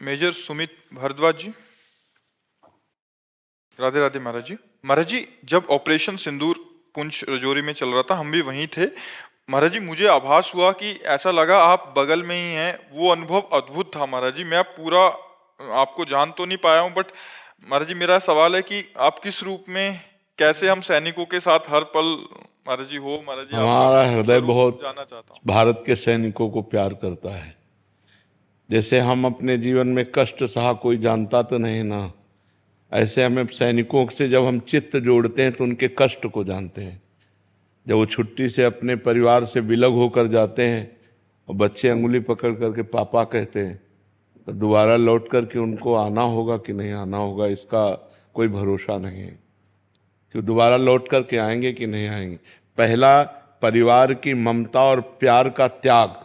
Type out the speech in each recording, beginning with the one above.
Major Sumit Bhardwaj जी। राधे राधे महाराज जी। महाराज जी, जब operation सिंदूर पुंछ राजौरी में चल रहा था, हम भी वहीं थे। महाराज जी, मुझे आभास हुआ कि ऐसा लगा आप बगल में ही हैं। वो अनुभव अद्भुत था महाराज जी। मैं पूरा आपको जान तो नहीं पाया हूँ, बट महाराज जी मेरा सवाल है कि आप किस रूप में, कैसे हम सैनिकों के साथ हर पल महाराज जी हो। महाराज जी, हमारा आपका हृदय स्वरूप बहुत जानना चाहता हूँ। भारत के सैनिकों को प्यार करता है। जैसे हम अपने जीवन में कष्ट सहा कोई जानता तो नहीं ना, ऐसे हमें सैनिकों से जब हम चित्त जोड़ते हैं तो उनके कष्ट को जानते हैं। जब वो छुट्टी से अपने परिवार से विलग होकर जाते हैं और बच्चे अंगुली पकड़ करके पापा कहते हैं, तो दोबारा लौट करके उनको आना होगा कि नहीं आना होगा, इसका कोई भरोसा नहीं है कि दोबारा लौट करके आएंगे कि नहीं आएंगे। पहला, परिवार की ममता और प्यार का त्याग।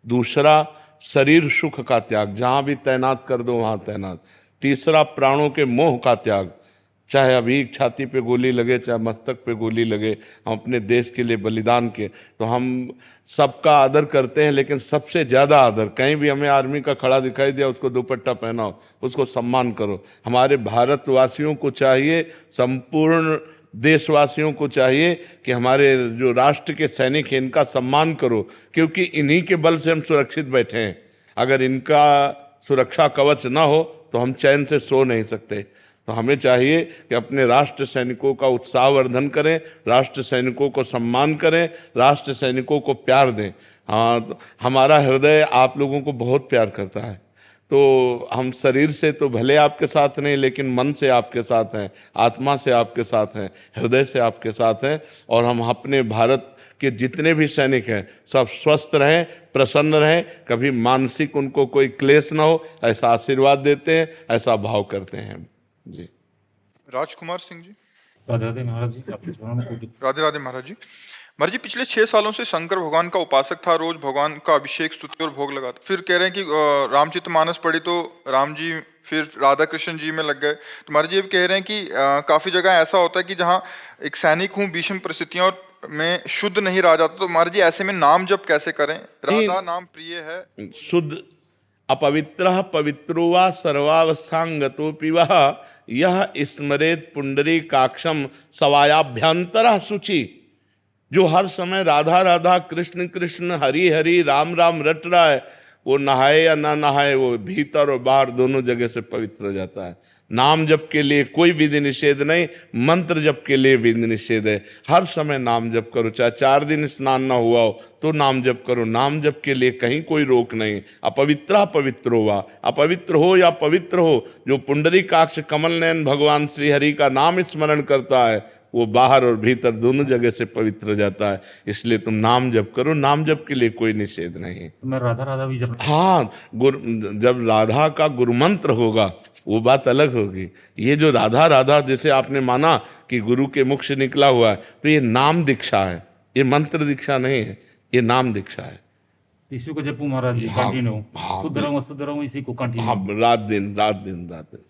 दूसरा, शरीर सुख का त्याग, जहाँ भी तैनात कर दो वहाँ तैनात। तीसरा, प्राणों के मोह का त्याग। चाहे अभी छाती पे गोली लगे, चाहे मस्तक पे गोली लगे, हम अपने देश के लिए बलिदान के। तो हम सबका आदर करते हैं, लेकिन सबसे ज़्यादा आदर, कहीं भी हमें आर्मी का खड़ा दिखाई दिया उसको दुपट्टा पहनाओ, उसको सम्मान करो। हमारे भारतवासियों को चाहिए, संपूर्ण देशवासियों को चाहिए कि हमारे जो राष्ट्र के सैनिक हैं इनका सम्मान करो, क्योंकि इन्हीं के बल से हम सुरक्षित बैठे हैं। अगर इनका सुरक्षा कवच ना हो तो हम चैन से सो नहीं सकते। तो हमें चाहिए कि अपने राष्ट्र सैनिकों का उत्साहवर्धन करें, राष्ट्र सैनिकों को सम्मान करें, राष्ट्र सैनिकों को प्यार दें। हाँ, तो हमारा हृदय आप लोगों को बहुत प्यार करता है। तो हम शरीर से तो भले आपके साथ नहीं, लेकिन मन से आपके साथ हैं, आत्मा से आपके साथ हैं, हृदय से आपके साथ हैं। और हम अपने भारत के जितने भी सैनिक हैं सब स्वस्थ रहें, प्रसन्न रहें, कभी मानसिक उनको कोई क्लेश ना हो, ऐसा आशीर्वाद देते हैं, ऐसा भाव करते हैं जी। राजकुमार सिंह जी। राधे राधे महाराज जी, आपके चरणों में कोटि। राधे राधे महाराज जी। महाराज जी, पिछले 6 सालों से शंकर भगवान का उपासक था, रोज भगवान का अभिषेक, स्तुति और भोग लगाता। फिर कह रहे हैं कि रामचरितमानस पढ़ी तो राम जी फिर राधा कृष्ण जी में लग गए। तो महाराज जी अब कह रहे हैं कि काफी जगह ऐसा होता है कि जहाँ एक सैनिक हूँ, विषम परिस्थितियों और में शुद्ध नहीं रह जाता। तो महाराज जी ऐसे में नाम जप कैसे करें? राधा नाम प्रिय है। शुद्ध अपवित्रः पवित्रो वा सर्वावस्थांगतोऽपि वः यह स्मरेत पुंडरीकाक्षं सवायाभ्यंतरः शुचि। जो हर समय राधा राधा, कृष्ण कृष्ण, हरि हरि, राम राम रट रहा है, वो नहाए या ना नहाए, वो भीतर और बाहर दोनों जगह से पवित्र हो जाता है। नाम जप के लिए कोई विधि निषेध नहीं, मंत्र जप के लिए विधि निषेध है। हर समय नाम जप करो, चाहे 4 दिन स्नान ना हुआ हो तो नाम जप करो। नाम जप के लिए कहीं कोई रोक नहीं। अपवित्रा पवित्रो वा, अपवित्र हो या पवित्र हो, जो पुंडरीकाक्ष कमल नयन भगवान श्री हरि का नाम स्मरण करता है वो बाहर और भीतर दोनों जगह से पवित्र हो जाता है। इसलिए तुम नाम जप करो, नाम जप के लिए कोई निषेध नहीं। तो मैं राधा राधा भी जप। हाँ, जब राधा का गुरुमंत्र होगा वो बात अलग होगी। ये जो राधा राधा जैसे आपने माना कि गुरु के मुख से निकला हुआ है, तो ये नाम दीक्षा है, ये मंत्र दीक्षा नहीं है, ये नाम दीक्षा है। इसी को जपू महाराज जी, हाँ, कंटिन्यू। हाँ, शुद्ध रहूं अशुद्ध रहूं, इसी को कंटिन्यू। हाँ, रात दिन रात दिन रात दिन।